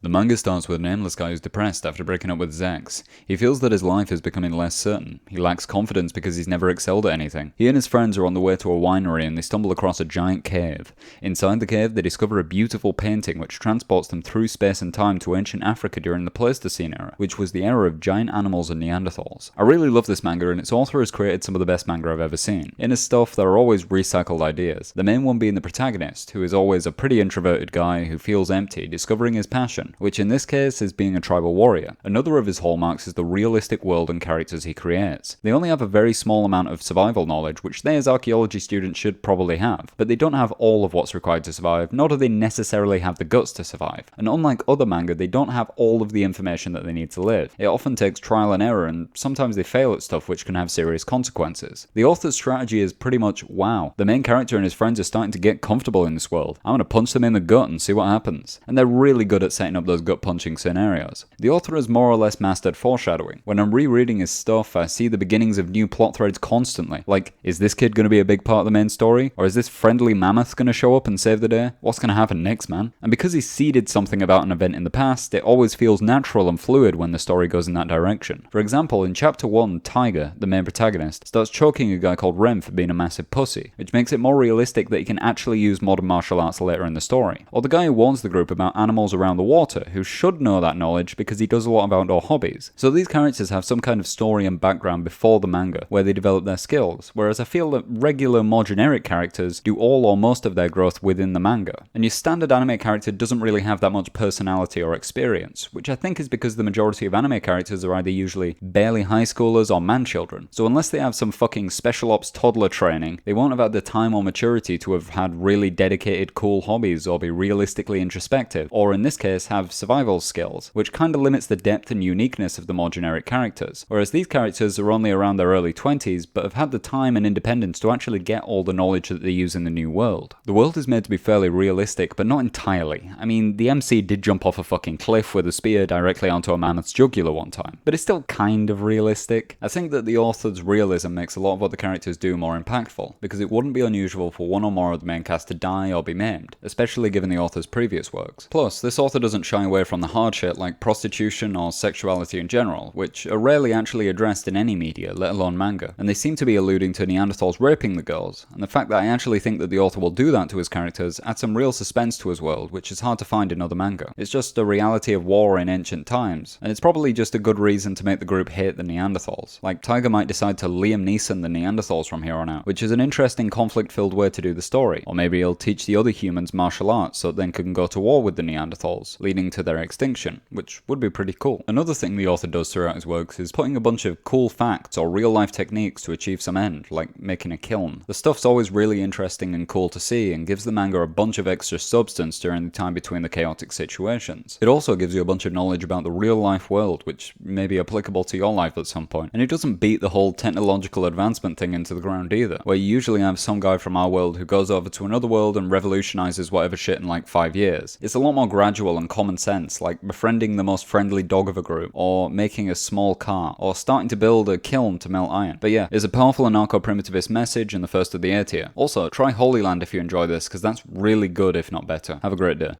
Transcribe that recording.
The manga starts with a nameless guy who's depressed after breaking up with his ex. He feels that his life is becoming less certain. He lacks confidence because he's never excelled at anything. He and his friends are on the way to a winery and they stumble across a giant cave. Inside the cave, they discover a beautiful painting which transports them through space and time to ancient Africa during the Pleistocene era, which was the era of giant animals and Neanderthals. I really love this manga and its author has created some of the best manga I've ever seen. In his stuff, there are always recycled ideas. The main one being the protagonist, who is always a pretty introverted guy who feels empty, discovering his passion, which in this case is being a tribal warrior. Another of his hallmarks is the realistic world and characters he creates. They only have a very small amount of survival knowledge, which they as archaeology students should probably have, but they don't have all of what's required to survive, nor do they necessarily have the guts to survive. And unlike other manga, they don't have all of the information that they need to live. It often takes trial and error, and sometimes they fail at stuff which can have serious consequences. The author's strategy is pretty much, wow, the main character and his friends are starting to get comfortable in this world. I'm gonna punch them in the gut and see what happens. And they're really good at setting up those gut punching scenarios. The author has more or less mastered foreshadowing. When I'm rereading his stuff, I see the beginnings of new plot threads constantly. Like, is this kid going to be a big part of the main story? Or is this friendly mammoth going to show up and save the day? What's going to happen next, man? And because he seeded something about an event in the past, it always feels natural and fluid when the story goes in that direction. For example, in chapter 1, Taiga, the main protagonist, starts choking a guy called Rem for being a massive pussy, which makes it more realistic that he can actually use modern martial arts later in the story. Or the guy who warns the group about animals around the water, who should know that knowledge because he does a lot of outdoor hobbies. So these characters have some kind of story and background before the manga, where they develop their skills, whereas I feel that regular, more generic characters do all or most of their growth within the manga. And your standard anime character doesn't really have that much personality or experience, which I think is because the majority of anime characters are either usually barely high schoolers or man-children. So unless they have some fucking special ops toddler training, they won't have had the time or maturity to have had really dedicated cool hobbies or be realistically introspective, or in this case have survival skills, which kinda limits the depth and uniqueness of the more generic characters. Whereas these characters are only around their early 20s, but have had the time and independence to actually get all the knowledge that they use in the new world. The world is made to be fairly realistic, but not entirely. I mean, the MC did jump off a fucking cliff with a spear directly onto a mammoth's jugular one time, but it's still kind of realistic. I think that the author's realism makes a lot of what the characters do more impactful, because it wouldn't be unusual for one or more of the main cast to die or be maimed, especially given the author's previous works. Plus, this author doesn't shy away from the hard shit like prostitution or sexuality in general, which are rarely actually addressed in any media, let alone manga, and they seem to be alluding to Neanderthals raping the girls, and the fact that I actually think that the author will do that to his characters adds some real suspense to his world, which is hard to find in other manga. It's just a reality of war in ancient times, and it's probably just a good reason to make the group hate the Neanderthals. Like, Taiga might decide to Liam Neeson the Neanderthals from here on out, which is an interesting conflict-filled way to do the story, or maybe he'll teach the other humans martial arts so then can go to war with the Neanderthals, leading to their extinction, which would be pretty cool. Another thing the author does throughout his works is putting a bunch of cool facts or real-life techniques to achieve some end, like making a kiln. The stuff's always really interesting and cool to see, and gives the manga a bunch of extra substance during the time between the chaotic situations. It also gives you a bunch of knowledge about the real-life world, which may be applicable to your life at some point. And it doesn't beat the whole technological advancement thing into the ground either, where you usually have some guy from our world who goes over to another world and revolutionizes whatever shit in like 5 years. It's a lot more gradual and common sense, like befriending the most friendly dog of a group, or making a small car, or starting to build a kiln to melt iron. But yeah, it's a powerful anarcho-primitivist message and the first of the A tier. Also, try Holy Land if you enjoy this, because that's really good if not better. Have a great day.